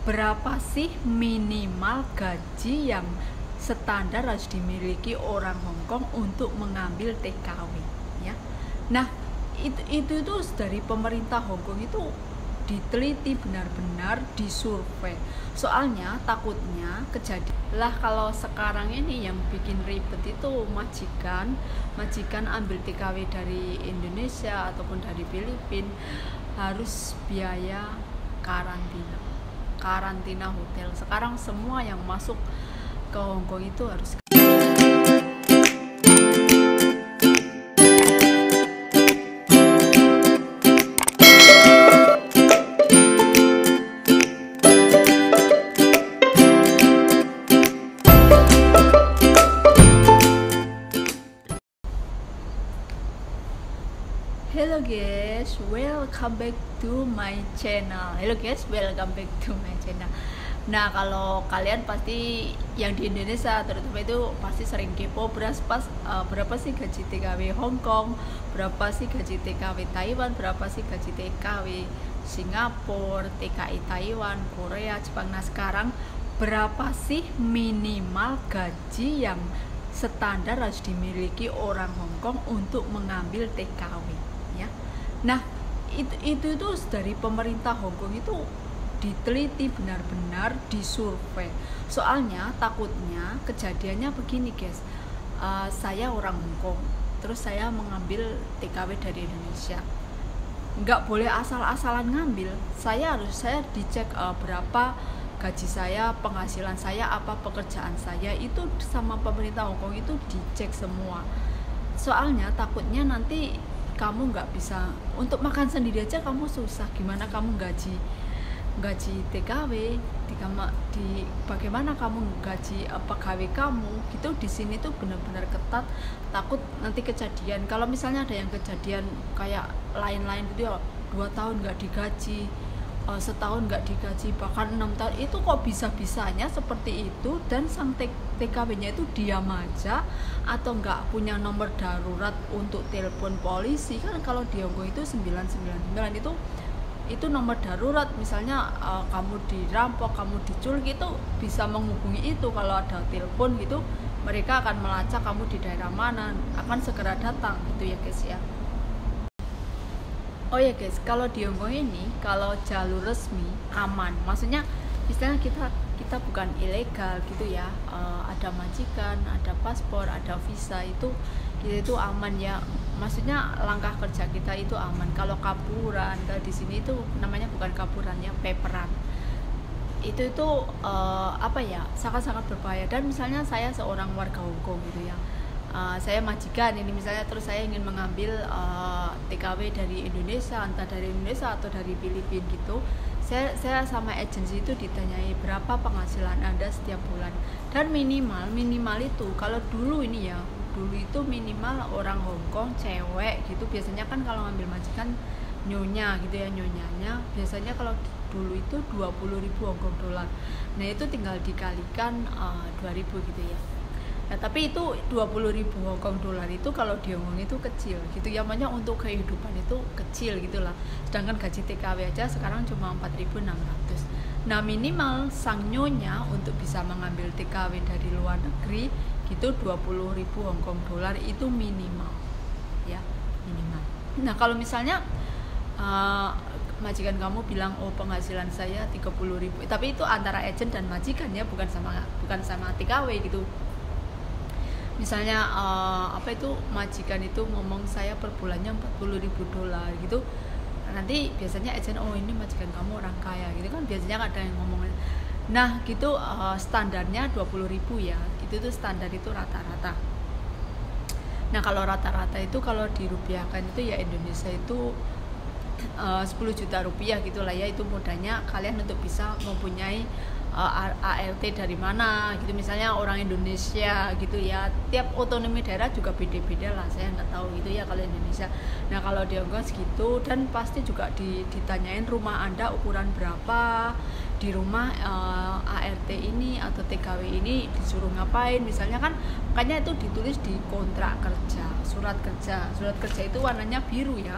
Berapa sih minimal gaji yang standar harus dimiliki orang Hong Kong untuk mengambil TKW ya. Nah, itu dari pemerintah Hong Kong itu diteliti benar-benar, disurvei. Soalnya takutnya kejadian lah kalau sekarang ini yang bikin ribet itu majikan ambil TKW dari Indonesia ataupun dari Filipina harus biaya karantina hotel. Sekarang semua yang masuk ke Hong Kong itu harus. Hello guys, welcome back to my channel. Nah, kalau kalian pasti yang di Indonesia terutama itu pasti sering kepo berapa sih gaji TKW Hong Kong, berapa sih gaji TKW Taiwan, berapa sih gaji TKW Singapura, TKI Taiwan, Korea, Jepang. Nah, sekarang berapa sih minimal gaji yang standar harus dimiliki orang Hong Kong untuk mengambil TKW ya. Nah, itu dari pemerintah Hong Kong itu diteliti benar-benar, disurvei. Soalnya takutnya kejadiannya begini guys, saya orang Hong Kong, terus saya mengambil TKW dari Indonesia, nggak boleh asal-asalan ngambil. Saya dicek berapa gaji saya, penghasilan saya, apa pekerjaan saya, itu sama pemerintah Hong Kong itu dicek semua. Soalnya takutnya nanti kamu nggak bisa untuk makan sendiri aja, kamu susah, gimana kamu gaji TKW bagaimana kamu gaji pegawai kamu gitu. Di sini tuh benar-benar ketat, takut nanti kejadian. Kalau misalnya ada yang kejadian kayak lain-lain gitu ya, 2 tahun nggak digaji, setahun nggak digaji, bahkan 6 tahun, itu kok bisa-bisanya seperti itu. Dan sang TKW-nya itu diam aja atau nggak punya nomor darurat untuk telepon polisi. Kan kalau di Hong Kong itu 999 itu nomor darurat. Misalnya kamu dirampok, kamu diculik, itu bisa menghubungi itu. Kalau ada telepon gitu, mereka akan melacak kamu di daerah mana, akan segera datang gitu ya guys ya. Oh ya guys, kalau di Hong Kong ini kalau jalur resmi aman, maksudnya misalnya kita bukan ilegal gitu ya, ada majikan, ada paspor, ada visa, itu aman ya. Maksudnya langkah kerja kita itu aman. Kalau kaburan, kalau di sini itu namanya bukan kaburan ya, paperan. Itu apa ya, sangat-sangat berbahaya. Dan misalnya saya seorang warga Hong Kong gitu ya, saya majikan ini misalnya, terus saya ingin mengambil TKW dari Indonesia, entah dari Indonesia atau dari Filipina gitu. Saya sama agensi itu ditanyai berapa penghasilan Anda setiap bulan, dan minimal itu kalau dulu itu minimal orang Hong Kong cewek gitu, biasanya kan kalau ngambil majikan nyonya gitu ya, nyonyanya biasanya kalau dulu itu 20.000 Hong Kong dolar. Nah, itu tinggal dikalikan 2.000 gitu ya. Nah, tapi itu 20.000 Hong Kong dolar itu kalau di Hong Kong itu kecil gitu ya, makanya untuk kehidupan itu kecil gitulah. Sedangkan gaji TKW aja sekarang cuma 4.600. Nah, minimal sang nyonya untuk bisa mengambil TKW dari luar negeri gitu 20.000 Hong Kong dolar itu minimal ya, minimal. Nah, kalau misalnya majikan kamu bilang, oh penghasilan saya 30.000, tapi itu antara agent dan majikan ya, bukan sama TKW gitu. Misalnya majikan itu ngomong saya per bulannya 40.000 dolar gitu, nanti biasanya agent, oh ini majikan kamu orang kaya gitu kan, biasanya ada yang ngomong. Nah gitu, standarnya 20.000 ya, itu tuh standar, itu rata-rata. Nah, kalau rata-rata itu kalau dirupiahkan itu ya Indonesia itu 10 juta rupiah gitulah ya, itu modalnya kalian untuk bisa mempunyai ALT dari mana gitu. Misalnya orang Indonesia gitu ya, tiap otonomi daerah juga beda-beda lah, saya nggak tahu gitu ya kalau Indonesia. Nah, kalau di Hong Kong segitu, dan pasti juga ditanyain rumah Anda ukuran berapa, di rumah ART ini atau TKW ini disuruh ngapain misalnya kan, makanya itu ditulis di kontrak kerja, surat kerja itu warnanya biru ya.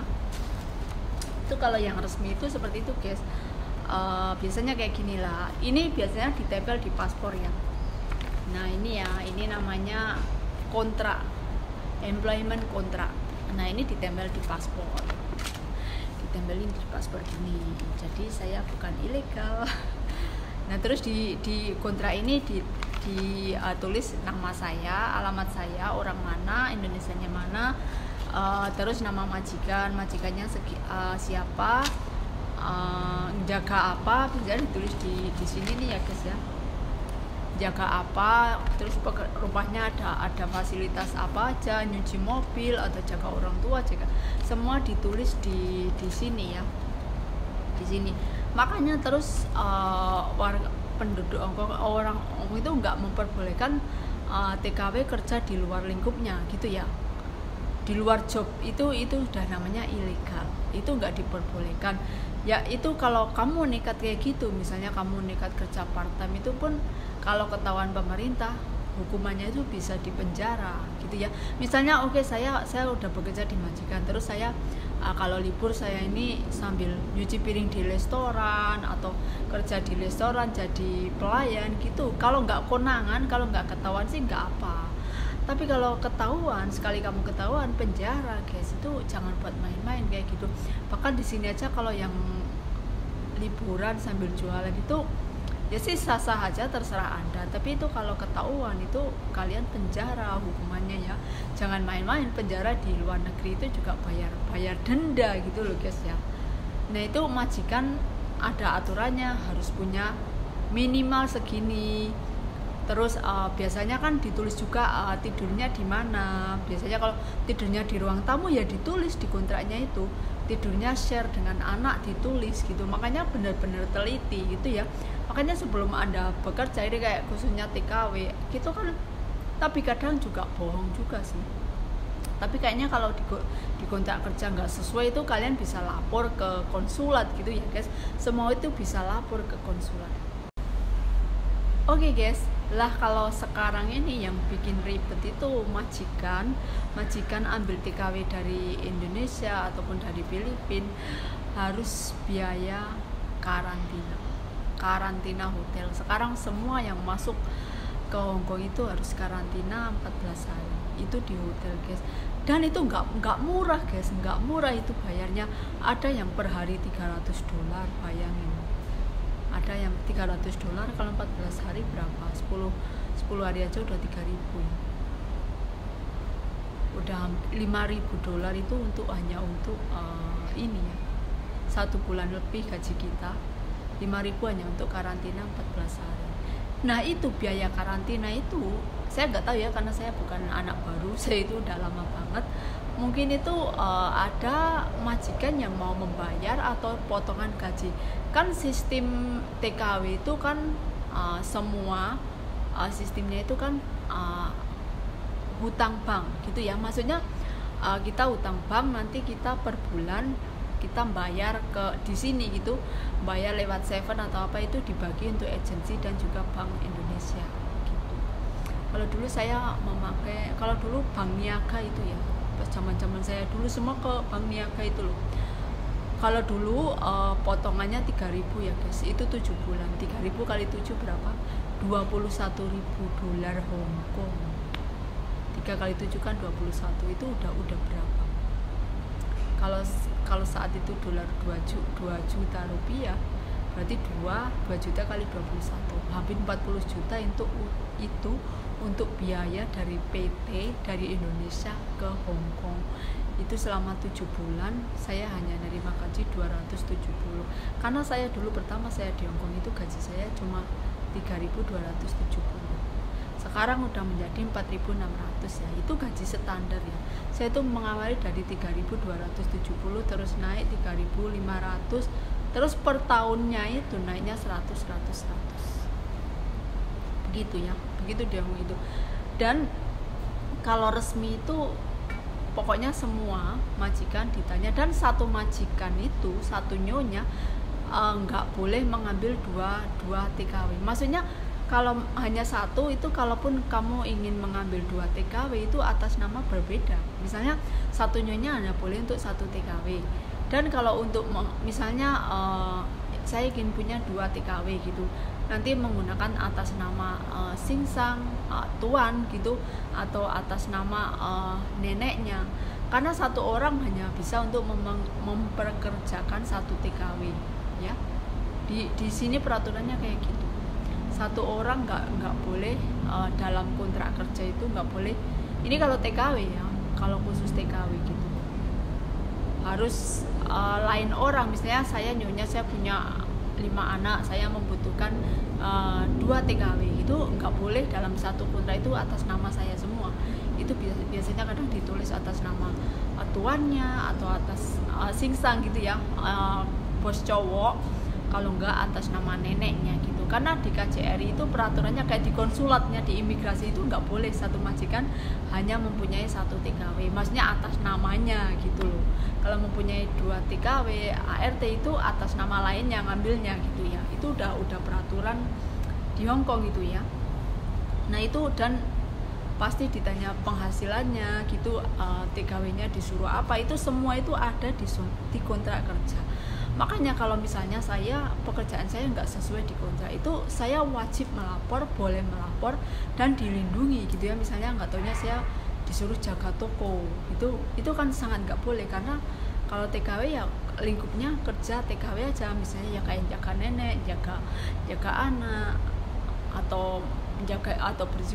Itu kalau yang resmi itu seperti itu guys. biasanya kayak gini lah. Ini biasanya ditempel di paspor ya. Nah ini ya, ini namanya kontrak, employment kontrak. Nah ini ditempel di paspor, ditempelin di paspor gini. Jadi saya bukan ilegal. Nah terus di kontrak ini ditulis nama saya, alamat saya, orang mana, Indonesianya mana, terus nama majikannya siapa, jaga apa, bisa ditulis di sini nih ya guys ya. Jaga apa, terus rumahnya ada fasilitas apa aja, nyuci mobil atau jaga orang tua, jaga semua ditulis di sini ya, di sini. Makanya terus warga penduduk orang itu nggak memperbolehkan TKW kerja di luar lingkupnya gitu ya, di luar job itu udah namanya ilegal, itu nggak diperbolehkan ya. Itu kalau kamu nekat kayak gitu, misalnya kamu nekat kerja part time, itu pun kalau ketahuan pemerintah hukumannya itu bisa dipenjara gitu ya. Misalnya oke, saya udah bekerja di majikan, terus saya kalau libur saya ini sambil nyuci piring di restoran atau kerja di restoran jadi pelayan gitu. Kalau nggak konangan, kalau nggak ketahuan sih nggak apa. Tapi kalau ketahuan, sekali kamu ketahuan, penjara guys. Itu jangan buat main-main kayak gitu. Bahkan di sini aja kalau yang liburan sambil jualan itu ya sih sah-sah aja, terserah Anda. Tapi itu kalau ketahuan itu kalian penjara hukumannya ya. Jangan main-main, penjara di luar negeri itu juga bayar denda gitu loh guys ya. Nah itu majikan ada aturannya, harus punya minimal segini. Terus biasanya kan ditulis juga tidurnya di mana. Biasanya kalau tidurnya di ruang tamu ya ditulis di kontraknya itu. Tidurnya share dengan anak ditulis gitu. Makanya benar-benar teliti gitu ya. Makanya sebelum Anda bekerja ini kayak khususnya TKW gitu kan, tapi kadang juga bohong juga sih. Tapi kayaknya kalau di kontrak kerja nggak sesuai itu kalian bisa lapor ke konsulat gitu ya guys. Semua itu bisa lapor ke konsulat. Oke guys, lah kalau sekarang ini yang bikin ribet itu majikan ambil TKW dari Indonesia ataupun dari Filipina harus biaya karantina hotel. Sekarang semua yang masuk ke Hongkong itu harus karantina 14 hari. Itu di hotel guys. Dan itu nggak murah guys, nggak murah itu bayarnya. Ada yang per hari $300, bayangin. Ada yang $300, kalau 14 hari berapa? 10 hari aja udah 3.000 ya. Udah $5.000 itu hanya untuk ini ya. 1 bulan lebih gaji kita. 5.000 hanya untuk karantina 14 hari. Nah itu biaya karantina itu saya nggak tahu ya, karena saya bukan anak baru, saya itu udah lama banget. Mungkin itu ada majikan yang mau membayar atau potongan gaji. Kan sistem TKW itu kan semua sistemnya itu kan hutang bank gitu ya. Maksudnya kita hutang bank, nanti kita per bulan kita bayar di sini gitu, bayar lewat Seven atau apa, itu dibagi untuk agensi dan juga Bank Indonesia gitu. Kalau dulu saya memakai, kalau dulu Bank Niaga itu ya, pas zaman saya dulu semua ke Bank Niaga itu loh. Kalau dulu potongannya 3.000 ya guys, itu 7 bulan. 3.000 kali 7 berapa? $21.000 Hongkong. 3 kali 7 kan 21, itu udah berapa? Kalau saat itu dolar 2 juta rupiah, berarti 2 juta kali 21, hampir 40 juta itu untuk biaya dari PT dari Indonesia ke Hongkong. Itu selama 7 bulan saya hanya nerima gaji 270. Karena saya dulu pertama saya di Hongkong itu gaji saya cuma 3.270. Sekarang udah menjadi 4.600 ya. Itu gaji standar ya. Saya itu mengawali dari 3.270 terus naik 3.500, terus per tahunnya itu naiknya 100. Begitu ya. Begitu dia itu. Dan kalau resmi itu pokoknya semua majikan ditanya, dan satu majikan itu, satu nyonya nggak boleh mengambil dua TKW. Maksudnya kalau hanya satu itu, kalaupun kamu ingin mengambil 2 TKW itu atas nama berbeda. Misalnya satu nyonya hanya boleh untuk 1 TKW. Dan kalau untuk misalnya saya ingin punya 2 TKW gitu, nanti menggunakan atas nama singsang tuan gitu, atau atas nama neneknya, karena satu orang hanya bisa untuk memperkerjakan 1 TKW ya. Di sini peraturannya kayak gitu, satu orang nggak boleh dalam kontrak kerja itu nggak boleh. Ini kalau TKW ya, kalau khusus TKW gitu harus lain orang. Misalnya saya punya 5 anak, saya membutuhkan 2 TKW, itu nggak boleh dalam satu kontrak itu atas nama saya semua. Itu biasanya kadang ditulis atas nama tuannya atau atas singsang gitu ya, bos cowok, kalau nggak atas nama neneknya gitu. Karena di KJRI itu peraturannya kayak di konsulatnya, di imigrasi itu nggak boleh satu majikan hanya mempunyai 1 TKW, maksudnya atas namanya gitu loh. Kalau mempunyai 2 TKW, ART itu atas nama lainnya ngambilnya gitu ya. Itu udah peraturan di Hong Kong gitu ya. Nah itu, dan pasti ditanya penghasilannya gitu, TKW-nya disuruh apa, itu semua itu ada di kontrak kerja. Makanya kalau misalnya pekerjaan saya nggak sesuai di kontrak, itu saya wajib melapor, boleh melapor dan dilindungi gitu ya. Misalnya nggak taunya saya disuruh jaga toko, itu kan sangat nggak boleh, karena kalau TKW ya lingkupnya kerja TKW aja, misalnya ya kayak jaga nenek, jaga anak, atau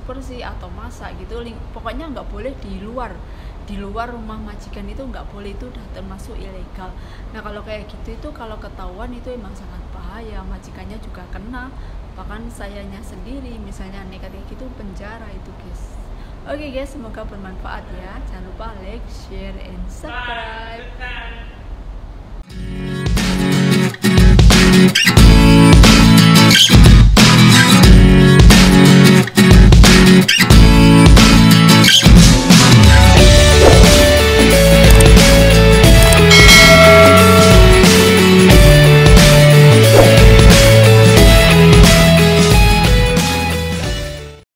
bersih atau masak gitu. Pokoknya nggak boleh di luar rumah majikan, itu nggak boleh, itu udah termasuk ilegal. Nah kalau kayak gitu itu kalau ketahuan itu emang sangat bahaya, majikannya juga kena, bahkan sayanya sendiri misalnya nekat kayak gitu, penjara itu guys. Oke guys, semoga bermanfaat ya, jangan lupa like, share, and subscribe.